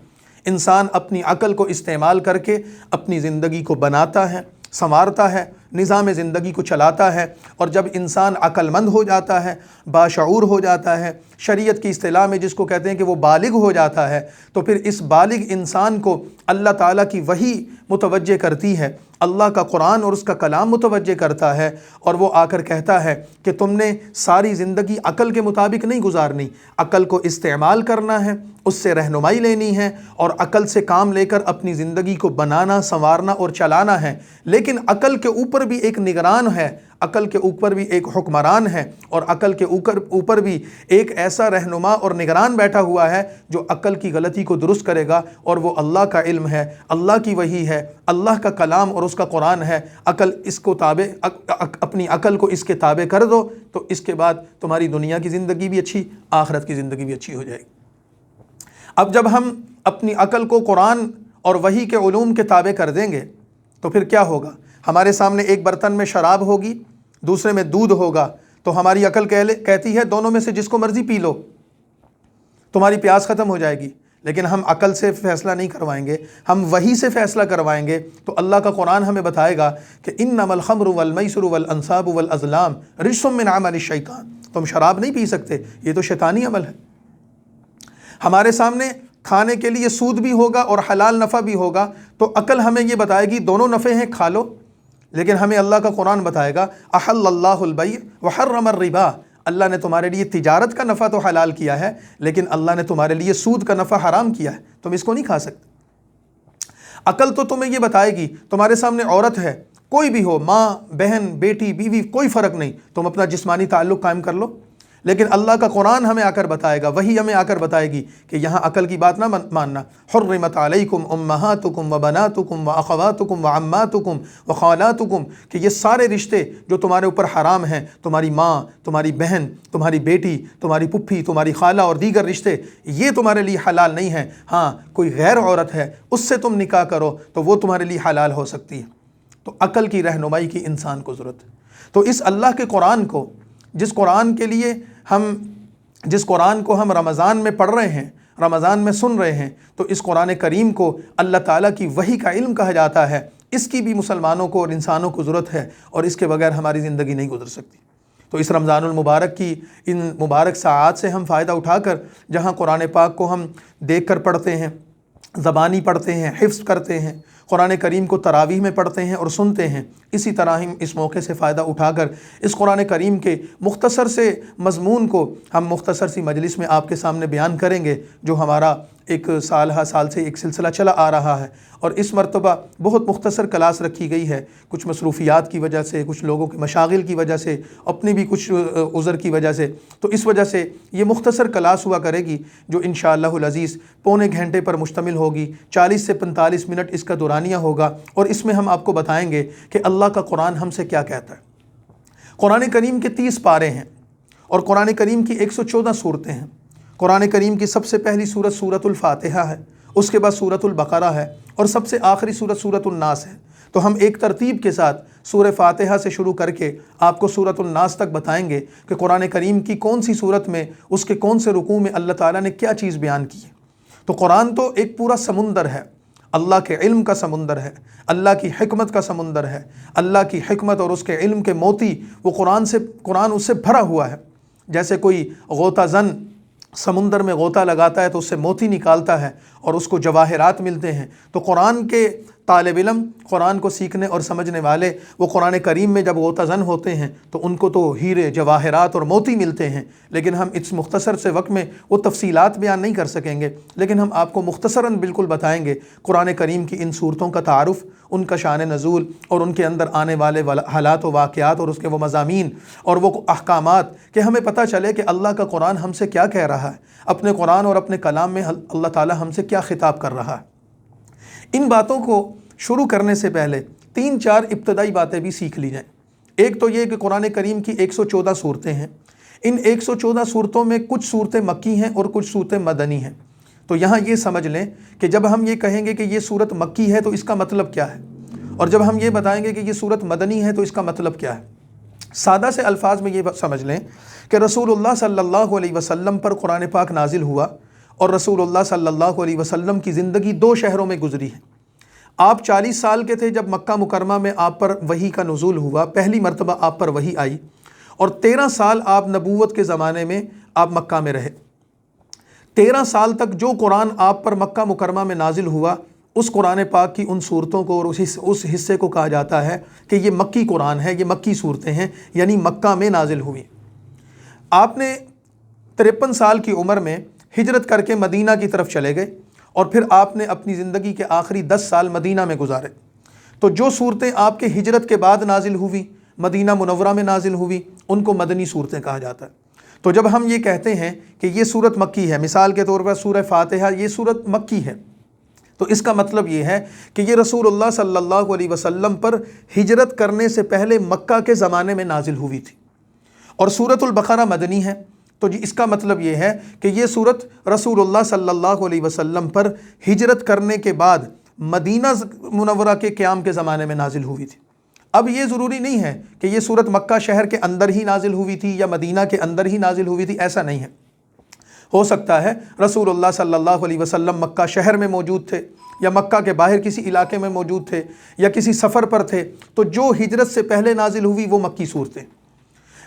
انسان اپنی عقل کو استعمال کر کے اپنی زندگی کو بناتا ہے، سنوارتا ہے، نظام زندگی کو چلاتا ہے، اور جب انسان عقل مند ہو جاتا ہے، باشعور ہو جاتا ہے، شریعت کی اصطلاح میں جس کو کہتے ہیں کہ وہ بالغ ہو جاتا ہے، تو پھر اس بالغ انسان کو اللہ تعالیٰ کی وحی متوجہ کرتی ہے، اللہ کا قرآن اور اس کا کلام متوجہ کرتا ہے، اور وہ آ کر کہتا ہے کہ تم نے ساری زندگی عقل کے مطابق نہیں گزارنی، عقل کو استعمال کرنا ہے، اس سے رہنمائی لینی ہے، اور عقل سے کام لے کر اپنی زندگی کو بنانا، سنوارنا اور چلانا ہے۔ لیکن عقل کے اوپر بھی ایک نگران ہے، عقل کے اوپر بھی ایک حکمران ہے، اور عقل کے اوپر بھی ایک ایسا رہنما اور نگران بیٹھا ہوا ہے جو عقل کی غلطی کو درست کرے گا، اور وہ اللہ کا علم ہے، اللہ کی وحی ہے، اللہ کا کلام اور اس کا قرآن ہے۔ اپنی عقل کو اس کے تابع کر دو تو اس کے بعد تمہاری دنیا کی زندگی بھی اچھی، آخرت کی زندگی بھی اچھی ہو جائے گی۔ اب جب ہم اپنی عقل کو قرآن اور وحی کے علوم کے تابع کر دیں گے تو پھر کیا ہوگا؟ ہمارے سامنے ایک برتن میں شراب ہوگی، دوسرے میں دودھ ہوگا، تو ہماری عقل کہتی ہے دونوں میں سے جس کو مرضی پی لو، تمہاری پیاس ختم ہو جائے گی۔ لیکن ہم عقل سے فیصلہ نہیں کروائیں گے، ہم وحی سے فیصلہ کروائیں گے۔ تو اللہ کا قرآن ہمیں بتائے گا کہ انما الخمر والمیسر والانصاب والازلام رجس من عمل الشیطان، تم شراب نہیں پی سکتے، یہ تو شیطانی عمل ہے۔ ہمارے سامنے کھانے کے لیے سود بھی ہوگا اور حلال نفع بھی ہوگا، تو عقل ہمیں یہ بتائے گی دونوں نفع ہیں، کھا لو۔ لیکن ہمیں اللہ کا قرآن بتائے گا احل اللہ البیع وحرم الربا، اللہ نے تمہارے لیے تجارت کا نفع تو حلال کیا ہے، لیکن اللہ نے تمہارے لیے سود کا نفع حرام کیا ہے، تم اس کو نہیں کھا سکتے۔ عقل تو تمہیں یہ بتائے گی تمہارے سامنے عورت ہے، کوئی بھی ہو، ماں، بہن، بیٹی، بیوی، کوئی فرق نہیں، تم اپنا جسمانی تعلق قائم کر لو۔ لیکن اللہ کا قرآن ہمیں آ کر بتائے گا، وہی ہمیں آ کر بتائے گی کہ یہاں عقل کی بات نہ ماننا۔ حرمت علیکم امہاتکم وبناتکم واخواتکم وعماتکم وخالاتکم، کہ یہ سارے رشتے جو تمہارے اوپر حرام ہیں، تمہاری ماں، تمہاری بہن، تمہاری بیٹی، تمہاری پھپھی، تمہاری خالہ اور دیگر رشتے، یہ تمہارے لیے حلال نہیں ہیں۔ ہاں کوئی غیر عورت ہے، اس سے تم نکاح کرو تو وہ تمہارے لیے حلال ہو سکتی ہے۔ تو عقل کی رہنمائی کی انسان کو ضرورت ہے۔ تو اس اللہ کے قرآن کو، جس قرآن کو ہم رمضان میں پڑھ رہے ہیں، رمضان میں سن رہے ہیں، تو اس قرآن کریم کو اللہ تعالیٰ کی وحی کا علم کہا جاتا ہے۔ اس کی بھی مسلمانوں کو اور انسانوں کو ضرورت ہے، اور اس کے بغیر ہماری زندگی نہیں گزر سکتی۔ تو اس رمضان المبارک کی ان مبارک ساعات سے ہم فائدہ اٹھا کر، جہاں قرآن پاک کو ہم دیکھ کر پڑھتے ہیں، زبانی پڑھتے ہیں، حفظ کرتے ہیں، قرآن کریم کو تراویح میں پڑھتے ہیں اور سنتے ہیں، اسی طرح ہم اس موقع سے فائدہ اٹھا کر اس قرآن کریم کے مختصر سے مضمون کو ہم مختصر سی مجلس میں آپ کے سامنے بیان کریں گے، جو ہمارا ایک سال سے ایک سلسلہ چلا آ رہا ہے۔ اور اس مرتبہ بہت مختصر کلاس رکھی گئی ہے، کچھ مصروفیات کی وجہ سے، کچھ لوگوں کے مشاغل کی وجہ سے، اپنی بھی کچھ عذر کی وجہ سے، تو اس وجہ سے یہ مختصر کلاس ہوا کرے گی، جو انشاءاللہ العزیز پونے گھنٹے پر مشتمل ہوگی، 40 سے 45 منٹ اس کا دورانیہ ہوگا، اور اس میں ہم آپ کو بتائیں گے کہ اللہ کا قرآن ہم سے کیا کہتا ہے۔ قرآن کریم کے 30 پارے ہیں، اور قرآن کریم کی 114 صورتیں ہیں۔ قرآن کریم کی سب سے پہلی سورت سورۃ الفاتحہ ہے، اس کے بعد سورۃ البقرہ ہے، اور سب سے آخری سورت سورۃ الناس ہے۔ تو ہم ایک ترتیب کے ساتھ سورہ فاتحہ سے شروع کر کے آپ کو سورۃ الناس تک بتائیں گے کہ قرآن کریم کی کون سی سورت میں، اس کے کون سے رکوع میں اللہ تعالیٰ نے کیا چیز بیان کی ہے۔ تو قرآن تو ایک پورا سمندر ہے، اللہ کے علم کا سمندر ہے، اللہ کی حکمت کا سمندر ہے۔ اللہ کی حکمت اور اس کے علم کے موتی وہ قرآن اس سے بھرا ہوا ہے۔ جیسے کوئی غوطہ زن سمندر میں غوطہ لگاتا ہے تو اس سے موتی نکالتا ہے اور اس کو جواہرات ملتے ہیں، تو قرآن کے طالب علم، قرآن کو سیکھنے اور سمجھنے والے، وہ قرآن کریم میں جب غوطہ زن ہوتے ہیں تو ان کو تو ہیرے، جواہرات اور موتی ملتے ہیں۔ لیکن ہم اس مختصر سے وقت میں وہ تفصیلات بیان نہیں کر سکیں گے، لیکن ہم آپ کو مختصراً بالکل بتائیں گے قرآن کریم کی ان صورتوں کا تعارف، ان کا شان نزول، اور ان کے اندر آنے والے حالات و واقعات اور اس کے وہ مضامین اور وہ احکامات، کہ ہمیں پتہ چلے کہ اللہ کا قرآن ہم سے کیا کہہ رہا ہے، اپنے قرآن اور اپنے کلام میں اللہ تعالیٰ ہم سے کیا خطاب کر رہا ہے۔ ان باتوں کو شروع کرنے سے پہلے 3-4 ابتدائی باتیں بھی سیکھ لی جائیں۔ ایک تو یہ کہ قرآن کریم کی 114 صورتیں ہیں، ان 114 صورتوں میں کچھ صورتیں مکی ہیں اور کچھ صورتیں مدنی ہیں۔ تو یہاں یہ سمجھ لیں کہ جب ہم یہ کہیں گے کہ یہ صورت مکی ہے تو اس کا مطلب کیا ہے، اور جب ہم یہ بتائیں گے کہ یہ صورت مدنی ہے تو اس کا مطلب کیا ہے۔ سادہ سے الفاظ میں یہ سمجھ لیں کہ رسول اللہ صلی اللہ علیہ وسلم پر قرآن پاک نازل ہوا، اور رسول اللہ صلی اللہ علیہ وسلم کی زندگی 2 شہروں میں گزری ہے۔ آپ 40 سال کے تھے جب مکہ مکرمہ میں آپ پر وحی کا نزول ہوا، پہلی مرتبہ آپ پر وحی آئی، اور 13 سال آپ نبوت کے زمانے میں آپ مکہ میں رہے۔ 13 سال تک جو قرآن آپ پر مکہ مکرمہ میں نازل ہوا، اس قرآن پاک کی ان صورتوں کو اور اس حصے کو کہا جاتا ہے کہ یہ مکی قرآن ہے، یہ مکی صورتیں ہیں، یعنی مکہ میں نازل ہوئی۔ آپ نے 53 سال کی عمر میں ہجرت کر کے مدینہ کی طرف چلے گئے، اور پھر آپ نے اپنی زندگی کے آخری 10 سال مدینہ میں گزارے۔ تو جو صورتیں آپ کے ہجرت کے بعد نازل ہوئی، مدینہ منورہ میں نازل ہوئی ان کو مدنی صورتیں کہا جاتا ہے۔ تو جب ہم یہ کہتے ہیں کہ یہ صورت مکی ہے، مثال کے طور پر سورہ فاتحہ یہ صورت مکی ہے، تو اس کا مطلب یہ ہے کہ یہ رسول اللہ صلی اللہ علیہ وسلم پر ہجرت کرنے سے پہلے مکہ کے زمانے میں نازل ہوئی تھی۔ اور سورۃ البقرہ مدنی ہے، تو اس کا مطلب یہ ہے کہ یہ صورت رسول اللہ صلی اللہ علیہ وسلم پر ہجرت کرنے کے بعد مدینہ منورہ کے قیام کے زمانے میں نازل ہوئی تھی۔ اب یہ ضروری نہیں ہے کہ یہ صورت مکہ شہر کے اندر ہی نازل ہوئی تھی یا مدینہ کے اندر ہی نازل ہوئی تھی، ایسا نہیں ہے۔ ہو سکتا ہے رسول اللہ صلی اللہ علیہ وسلم مکہ شہر میں موجود تھے یا مکہ کے باہر کسی علاقے میں موجود تھے یا کسی سفر پر تھے، تو جو ہجرت سے پہلے نازل ہوئی وہ مکی صورتیں۔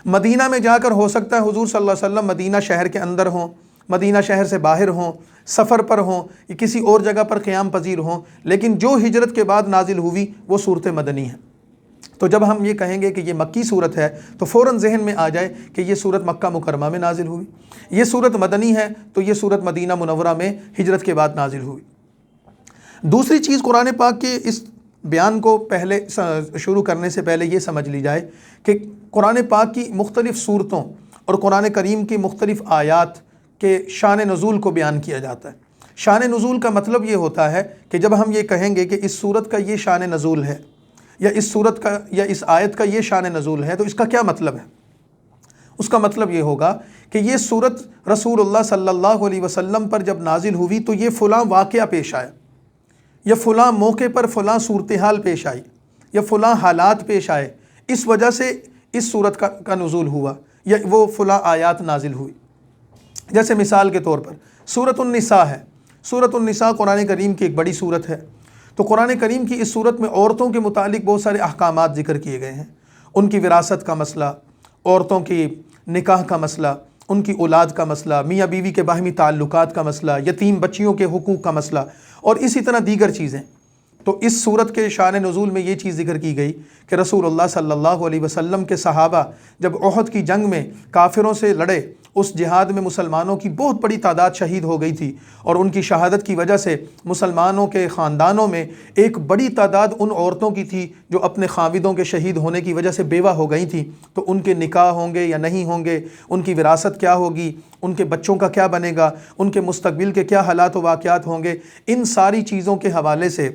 مدینہ میں جا کر ہو سکتا ہے حضور صلی اللہ علیہ وسلم مدینہ شہر کے اندر ہوں، مدینہ شہر سے باہر ہوں، سفر پر ہوں یا کسی اور جگہ پر قیام پذیر ہوں، لیکن جو ہجرت کے بعد نازل ہوئی وہ صورت مدنی ہیں۔ تو جب ہم یہ کہیں گے کہ یہ مکی صورت ہے تو فوراً ذہن میں آ جائے کہ یہ صورت مکہ مکرمہ میں نازل ہوئی، یہ صورت مدنی ہے تو یہ صورت مدینہ منورہ میں ہجرت کے بعد نازل ہوئی۔ دوسری چیز، قرآن پاک کے اس بیان کو پہلے شروع کرنے سے پہلے یہ سمجھ لی جائے کہ قرآن پاک کی مختلف صورتوں اور قرآن کریم کی مختلف آیات کے شان نزول کو بیان کیا جاتا ہے۔ شان نزول کا مطلب یہ ہوتا ہے کہ جب ہم یہ کہیں گے کہ اس صورت کا یہ شان نزول ہے یا اس صورت کا یا اس آیت کا یہ شان نزول ہے، تو اس کا کیا مطلب ہے؟ اس کا مطلب یہ ہوگا کہ یہ صورت رسول اللہ صلی اللہ علیہ وسلم پر جب نازل ہوئی تو یہ فلاں واقعہ پیش آیا، یا فلاں موقع پر فلاں صورتحال پیش آئی، یا فلاں حالات پیش آئے، اس وجہ سے اس صورت کا نزول ہوا یا وہ فلاں آیات نازل ہوئی۔ جیسے مثال کے طور پر سورۃ النساء ہے۔ سورۃ النساء قرآن کریم کی ایک بڑی صورت ہے، تو قرآن کریم کی اس صورت میں عورتوں کے متعلق بہت سارے احکامات ذکر کیے گئے ہیں، ان کی وراثت کا مسئلہ، عورتوں کی نکاح کا مسئلہ، ان کی اولاد کا مسئلہ، میاں بیوی کے باہمی تعلقات کا مسئلہ، یتیم بچیوں کے حقوق کا مسئلہ اور اسی طرح دیگر چیزیں۔ تو اس صورت کے شان نزول میں یہ چیز ذکر کی گئی کہ رسول اللہ صلی اللہ علیہ وسلم کے صحابہ جب احد کی جنگ میں کافروں سے لڑے، اس جہاد میں مسلمانوں کی بہت بڑی تعداد شہید ہو گئی تھی، اور ان کی شہادت کی وجہ سے مسلمانوں کے خاندانوں میں ایک بڑی تعداد ان عورتوں کی تھی جو اپنے خاوندوں کے شہید ہونے کی وجہ سے بیوہ ہو گئی تھیں، تو ان کے نکاح ہوں گے یا نہیں ہوں گے، ان کی وراثت کیا ہوگی، ان کے بچوں کا کیا بنے گا، ان کے مستقبل کے کیا حالات و واقعات ہوں گے، ان ساری چیزوں کے حوالے سے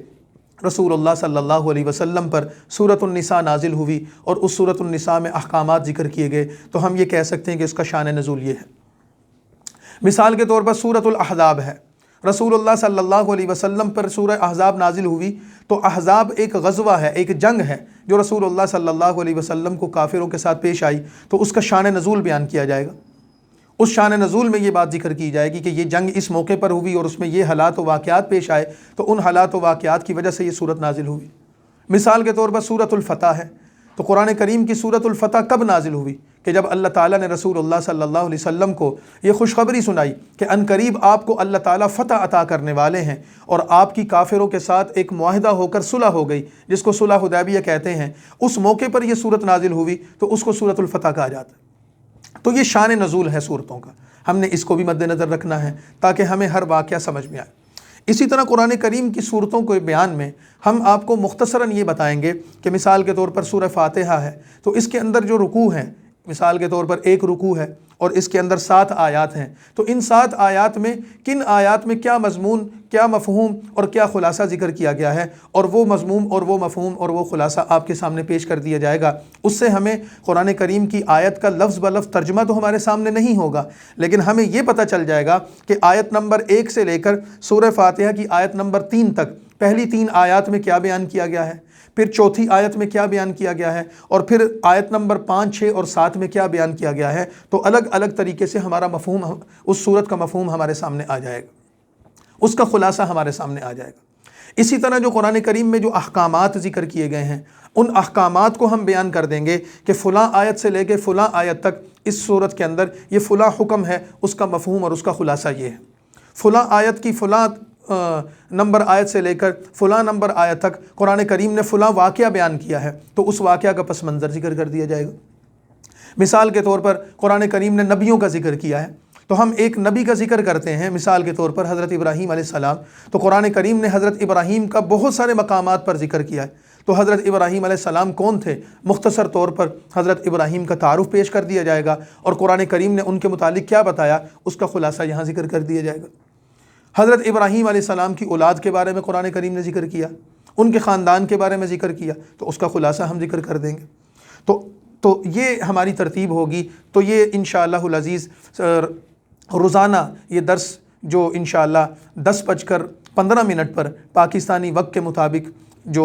رسول اللہ صلی اللہ علیہ وسلم پر سورۃ النساء نازل ہوئی، اور اس سورۃ النساء میں احکامات ذکر کیے گئے، تو ہم یہ کہہ سکتے ہیں کہ اس کا شان نزول یہ ہے۔ مثال کے طور پر سورۃ الاحزاب ہے۔ رسول اللہ صلی اللہ علیہ وسلم پر سورہ احزاب نازل ہوئی، تو احزاب ایک غزوہ ہے، ایک جنگ ہے جو رسول اللہ صلی اللہ علیہ وسلم کو کافروں کے ساتھ پیش آئی، تو اس کا شان نزول بیان کیا جائے گا۔ اس شان نزول میں یہ بات ذکر کی جائے گی کہ یہ جنگ اس موقع پر ہوئی اور اس میں یہ حالات و واقعات پیش آئے، تو ان حالات و واقعات کی وجہ سے یہ صورت نازل ہوئی۔ مثال کے طور پر سورۃ الفتح ہے، تو قرآن کریم کی سورۃ الفتح کب نازل ہوئی؟ کہ جب اللہ تعالیٰ نے رسول اللہ صلی اللہ علیہ وسلم کو یہ خوشخبری سنائی کہ عنقریب آپ کو اللہ تعالیٰ فتح عطا کرنے والے ہیں، اور آپ کی کافروں کے ساتھ ایک معاہدہ ہو کر صلح ہو گئی جس کو صلح حدیبیہ کہتے ہیں، اس موقع پر یہ صورت نازل ہوئی، تو اس کو سورۃ الفتح کہا جاتا ہے۔ تو یہ شان نزول ہے صورتوں کا، ہم نے اس کو بھی مد نظر رکھنا ہے تاکہ ہمیں ہر واقعہ سمجھ میں آئے۔ اسی طرح قرآن کریم کی صورتوں کے بیان میں ہم آپ کو مختصراً یہ بتائیں گے کہ مثال کے طور پر سورہ فاتحہ ہے، تو اس کے اندر جو رکوع ہیں، مثال کے طور پر ایک رکوع ہے اور اس کے اندر 7 آیات ہیں، تو ان 7 آیات میں کن آیات میں کیا مضمون، کیا مفہوم اور کیا خلاصہ ذکر کیا گیا ہے، اور وہ مضمون اور وہ مفہوم اور وہ خلاصہ آپ کے سامنے پیش کر دیا جائے گا۔ اس سے ہمیں قرآن کریم کی آیت کا لفظ بلفظ ترجمہ تو ہمارے سامنے نہیں ہوگا، لیکن ہمیں یہ پتہ چل جائے گا کہ آیت نمبر 1 سے لے کر سورہ فاتحہ کی آیت نمبر 3 تک پہلی 3 آیات میں کیا بیان کیا گیا ہے، پھر چوتھی آیت میں کیا بیان کیا گیا ہے، اور پھر آیت نمبر 5، 6 اور 7 میں کیا بیان کیا گیا ہے، تو الگ الگ طریقے سے ہمارا مفہوم، اس صورت کا مفہوم ہمارے سامنے آ جائے گا، اس کا خلاصہ ہمارے سامنے آ جائے گا۔ اسی طرح جو قرآن کریم میں جو احکامات ذکر کیے گئے ہیں، ان احکامات کو ہم بیان کر دیں گے کہ فلاں آیت سے لے کے فلاں آیت تک اس صورت کے اندر یہ فلاں حکم ہے، اس کا مفہوم اور اس کا خلاصہ یہ ہے۔ فلاں آیت کی فلاں نمبر آیت سے لے کر فلاں نمبر آیت تک قرآن کریم نے فلاں واقعہ بیان کیا ہے، تو اس واقعہ کا پس منظر ذکر کر دیا جائے گا۔ مثال کے طور پر قرآن کریم نے نبیوں کا ذکر کیا ہے، تو ہم ایک نبی کا ذکر کرتے ہیں، مثال کے طور پر حضرت ابراہیم علیہ السلام، تو قرآن کریم نے حضرت ابراہیم کا بہت سارے مقامات پر ذکر کیا ہے، تو حضرت ابراہیم علیہ السلام کون تھے؟ مختصر طور پر حضرت ابراہیم کا تعارف پیش کر دیا جائے گا، اور قرآن کریم نے ان کے متعلق کیا بتایا اس کا خلاصہ یہاں ذکر کر دیا جائے گا۔ حضرت ابراہیم علیہ السلام کی اولاد کے بارے میں قرآن کریم نے ذکر کیا، ان کے خاندان کے بارے میں ذکر کیا، تو اس کا خلاصہ ہم ذکر کر دیں گے۔ تو یہ ہماری ترتیب ہوگی۔ تو یہ انشاءاللہ العزیز روزانہ یہ درس جو انشاءاللہ 10:15 پر پاکستانی وقت کے مطابق جو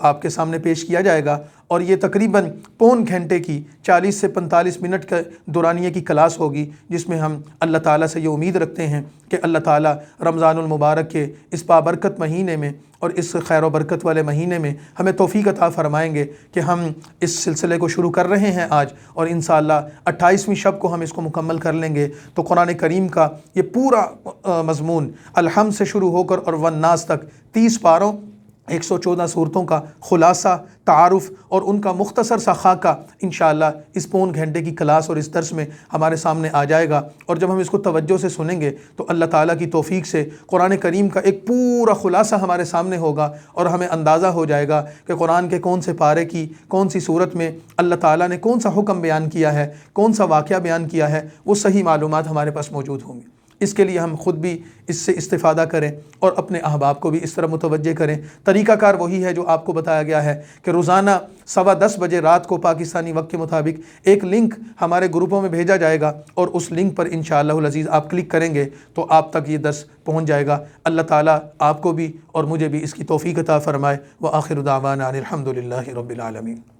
آپ کے سامنے پیش کیا جائے گا، اور یہ تقریباً پون گھنٹے کی 40 سے 45 منٹ کے دورانیے کی کلاس ہوگی، جس میں ہم اللہ تعالیٰ سے یہ امید رکھتے ہیں کہ اللہ تعالیٰ رمضان المبارک کے اس بابرکت مہینے میں اور اس خیر و برکت والے مہینے میں ہمیں توفیق عطا فرمائیں گے کہ ہم اس سلسلے کو شروع کر رہے ہیں آج، اور انشاءاللہ 28ویں شب کو ہم اس کو مکمل کر لیں گے۔ تو قرآن کریم کا یہ پورا مضمون الحمد سے شروع ہو کر اور والناس تک 30 پاروں 114 صورتوں کا خلاصہ، تعارف اور ان کا مختصر سا خاکہ انشاءاللہ اس پون گھنٹے کی کلاس اور اس درس میں ہمارے سامنے آ جائے گا۔ اور جب ہم اس کو توجہ سے سنیں گے تو اللہ تعالیٰ کی توفیق سے قرآن کریم کا ایک پورا خلاصہ ہمارے سامنے ہوگا، اور ہمیں اندازہ ہو جائے گا کہ قرآن کے کون سے پارے کی کون سی صورت میں اللہ تعالیٰ نے کون سا حکم بیان کیا ہے، کون سا واقعہ بیان کیا ہے، وہ صحیح معلومات ہمارے پاس موجود ہوں گی۔ اس کے لیے ہم خود بھی اس سے استفادہ کریں اور اپنے احباب کو بھی اس طرح متوجہ کریں۔ طریقہ کار وہی ہے جو آپ کو بتایا گیا ہے کہ روزانہ 10:15 بجے رات کو پاکستانی وقت کے مطابق ایک لنک ہمارے گروپوں میں بھیجا جائے گا، اور اس لنک پر انشاءاللہ العزیز آپ کلک کریں گے تو آپ تک یہ درس پہنچ جائے گا۔ اللہ تعالیٰ آپ کو بھی اور مجھے بھی اس کی توفیق عطا فرمائے۔ وآخر دعوانا ان الحمد للہ رب العالمین۔